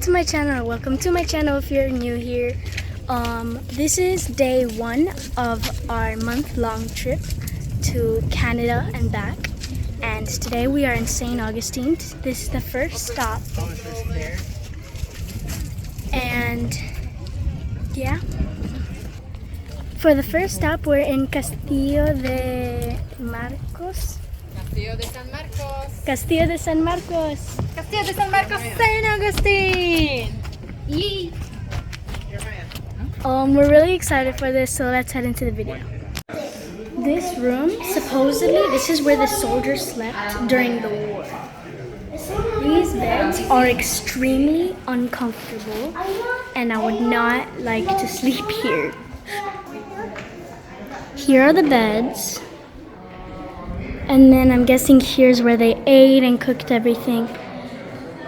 to my channel. Welcome to my channel if you're new here. This is day 1 of our month-long trip to Canada and back. And today we are in St. Augustine. This is the first stop. And yeah. For the first stop, we're in Castillo de Marcos. Castillo de San Marcos. Castillo de San Marcos. Castillo de San Marcos, St. Augustine. Yee. We're really excited for this, so let's head into the video. This room, supposedly, this is where the soldiers slept during the war. These beds are extremely uncomfortable, and I would not like to sleep here. Here are the beds. And then I'm guessing here's where they ate and cooked everything.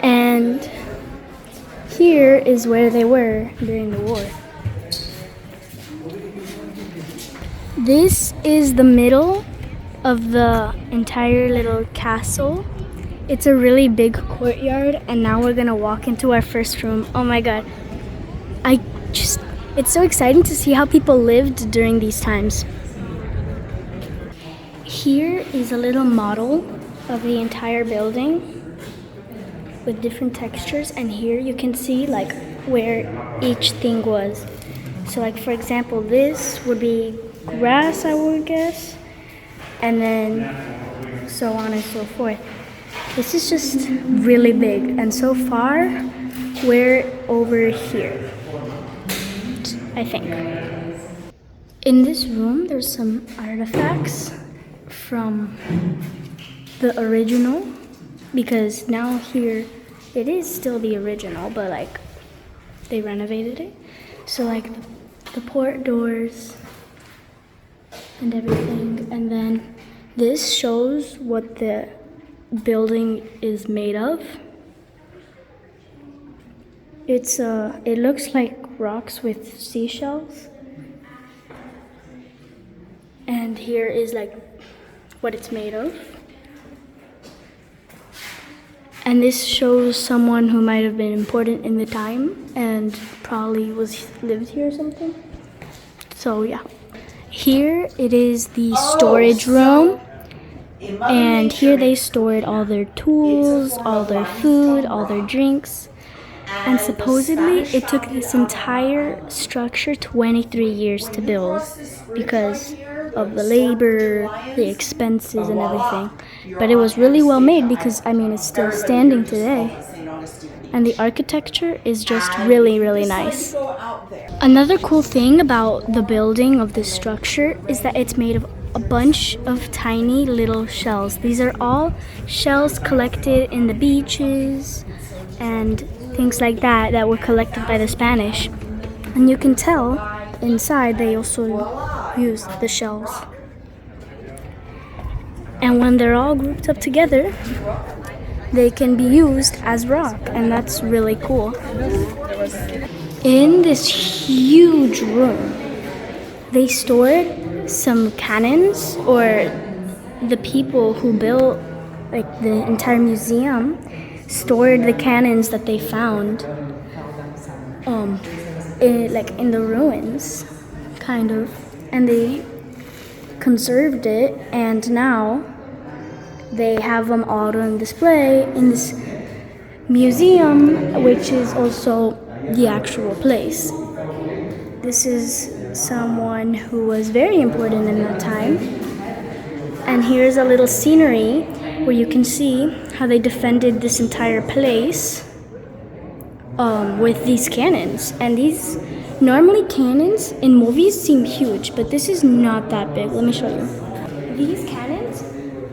And here is where they were during the war. This is the middle of the entire little castle. It's a really big courtyard, and now we're gonna walk into our first room. Oh my god. It's so exciting to see how people lived during these times. Here is a little model of the entire building with different textures, and here you can see like where each thing was. So like for example, this would be grass, I would guess, and then so on and so forth. This is just really big, and so far we're over here, I think. In this room there's some artifacts from the original, because now here it is still the original, but like they renovated it. So like the port doors and everything, and then this shows what the building is made of. It looks like rocks with seashells, and here is like what it's made of. And this shows someone who might have been important in the time and probably lived here or something. So yeah. Here it is the storage room, and here they stored all their tools, all their food, all their drinks. And supposedly it took this entire structure 23 years to build because of the labor, the expenses and everything. But it was really well made because, I mean, it's still standing today. And the architecture is just really, really nice. Another cool thing about the building of this structure is that it's made of a bunch of tiny little shells. These are all shells collected in the beaches and things like that that were collected by the Spanish. And you can tell inside they also used the shells. And when they're all grouped up together, they can be used as rock, and that's really cool. In this huge room, they stored some cannons, or the people who built like the entire museum stored the cannons that they found in the ruins, kind of, and they conserved it, and now they have them all on display in this museum, which is also the actual place. This is someone who was very important in that time. And here's a little scenery where you can see how they defended this entire place with these cannons. And these, normally cannons in movies seem huge, but this is not that big. Let me show you. These cannons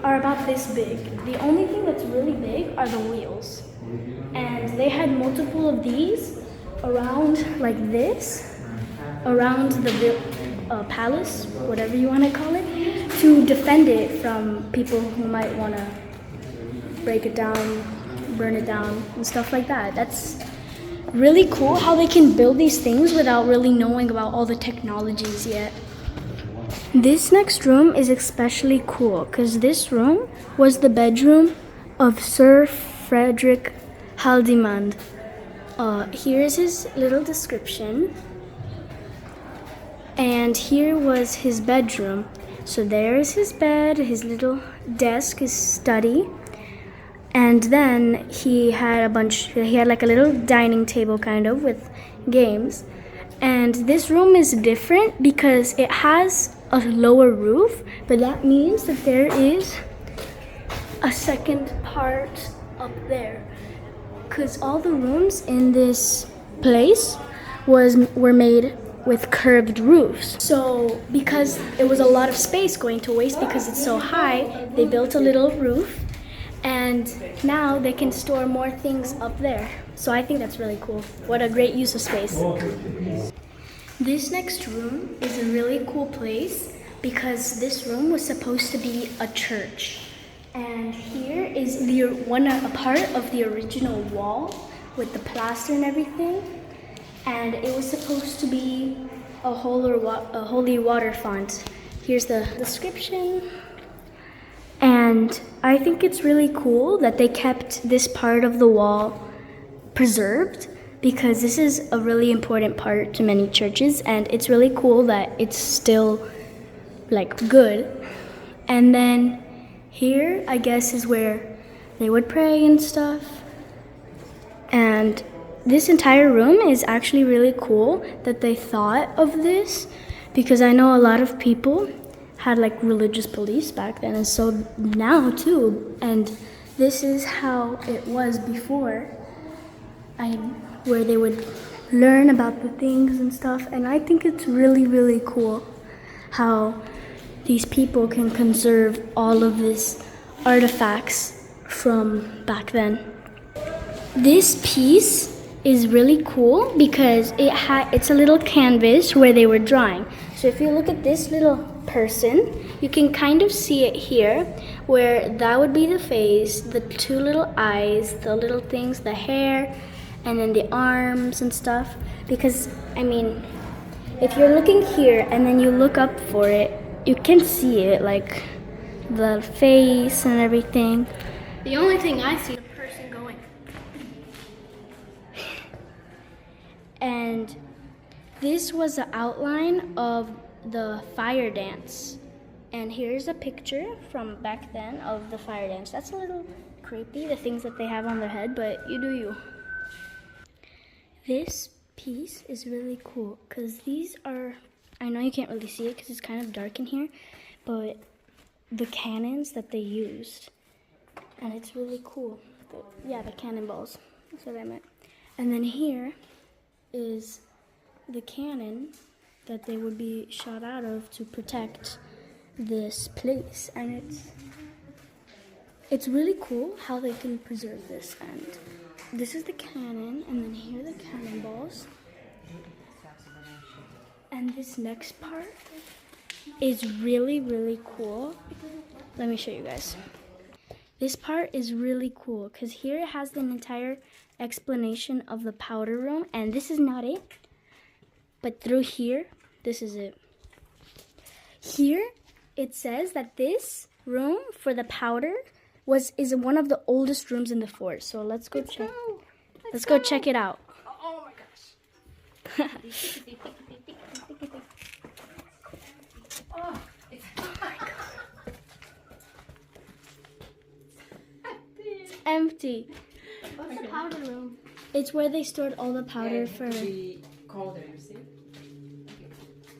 are about this big. The only thing that's really big are the wheels. And they had multiple of these around like this, around the palace, whatever you want to call it, to defend it from people who might want to break it down, burn it down, and stuff like that. That's really cool how they can build these things without really knowing about all the technologies yet. This next room is especially cool because this room was the bedroom of Sir Frederick Haldimand. Here is his little description. And here was his bedroom. So there's his bed, his little desk, his study. And then he had like a little dining table kind of with games. And this room is different because it has a lower roof, but that means that there is a second part up there. Because all the rooms in this place were made with curved roofs. So because it was a lot of space going to waste because it's so high, they built a little roof, and now they can store more things up there. So I think that's really cool. What a great use of space. This next room is a really cool place because this room was supposed to be a church. And here is a part of the original wall with the plaster and everything. And it was supposed to be a holy water font. Here's the description. And I think it's really cool that they kept this part of the wall preserved because this is a really important part to many churches, and it's really cool that it's still like good. And then here, I guess, is where they would pray and stuff. And this entire room is actually really cool that they thought of this because I know a lot of people had like religious beliefs back then, and so now too. And this is how it was before, where they would learn about the things and stuff. And I think it's really, really cool how these people can conserve all of these artifacts from back then. This piece is really cool because it's a little canvas where they were drawing. So if you look at this little person, you can kind of see it here, where that would be the face, the two little eyes, the little things, the hair, and then the arms and stuff. Because, I mean, if you're looking here and then you look up for it, you can see it, like the face and everything. The only thing I see is the person going. And this was the outline of the fire dance. And here's a picture from back then of the fire dance. That's a little creepy, the things that they have on their head, but you do you. This piece is really cool because these are, I know you can't really see it because it's kind of dark in here, but the cannons that they used. And it's really cool. Yeah, the cannonballs. That's what I meant. And then here is the cannon that they would be shot out of to protect this place. And it's really cool how they can preserve this. And this is the cannon, and then here are the cannonballs. And this next part is really, really cool. Let me show you guys. This part is really cool because here it has an entire explanation of the powder room, and this is not it, but through here, this is it. Here it says that this room for the powder is one of the oldest rooms in the fort. So let's go check. Let's go check it out. Oh my gosh. Oh, my God. It's empty. What's the powder room? It's where they stored all the powder for. Colder, you see?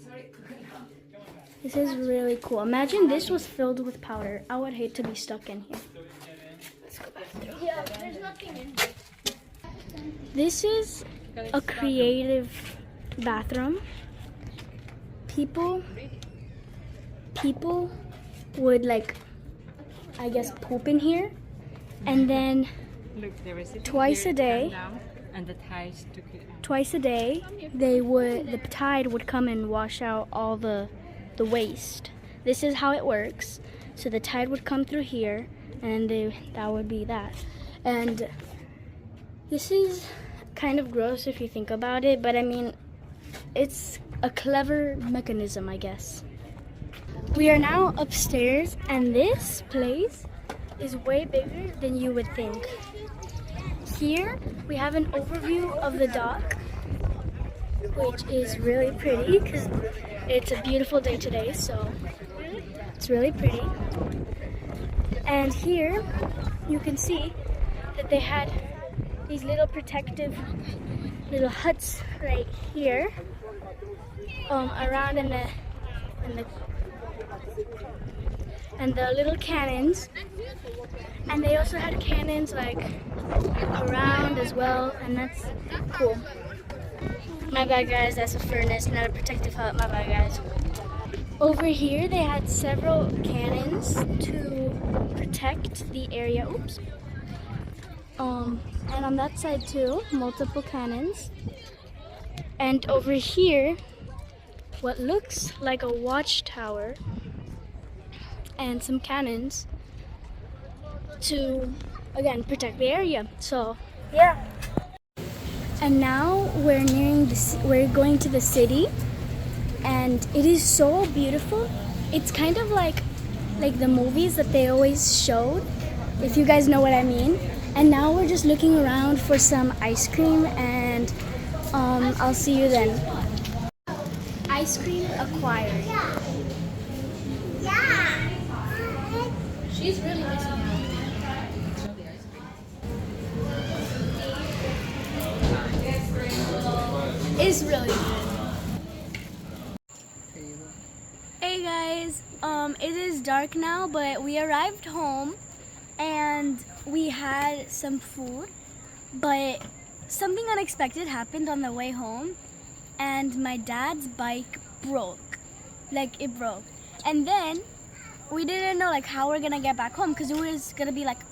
Sorry. This is really cool. Imagine this was filled with powder. I would hate to be stuck in here. Let's go back through. Yeah, there's nothing in here. This is a creative bathroom. People would, like, I guess, poop in here, and then Look, there is twice a day, and the tides took it out. twice a day, the tide would come and wash out all the waste. This is how it works. So the tide would come through here, and that would be that. And this is kind of gross if you think about it, but I mean, it's a clever mechanism, I guess. We are now upstairs, and this place is way bigger than you would think. Here we have an overview of the dock, which is really pretty because it's a beautiful day today, so it's really pretty. And here you can see that they had these little protective little huts right here, around in the little cannons, and they also had cannons like around as well, and that's cool. My bad guys, that's a furnace, not a protective hut, my bad guys. Over here they had several cannons to protect the area, oops. And on that side too, multiple cannons. And over here, what looks like a watchtower and some cannons to, again, protect the area. So, yeah. And now we're we're going to the city, and it is so beautiful. It's kind of like the movies that they always showed, if you guys know what I mean. And now we're just looking around for some ice cream, and I'll see you then. Ice cream acquired. Yeah. She's really missing out. It's really good. Hey guys, it is dark now, but we arrived home and we had some food, but something unexpected happened on the way home, and my dad's bike broke. Like, it broke. And then we didn't know like how we're gonna get back home, because it was gonna be like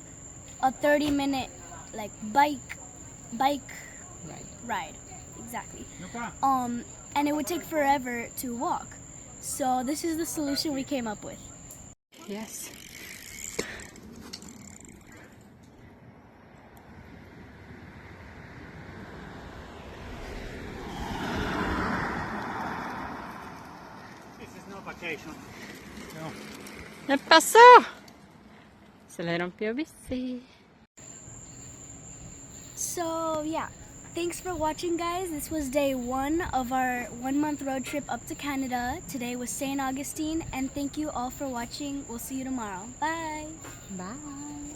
a 30-minute like bike ride. Exactly. And it would take forever to walk. So this is the solution we came up with. Yes. This is no vacation. No. ¿Qué pasó? Se le rompió el bici. So yeah, thanks for watching guys. This was day 1 of our 1-month road trip up to Canada. Today was St. Augustine, and thank you all for watching. We'll see you tomorrow. Bye. Bye.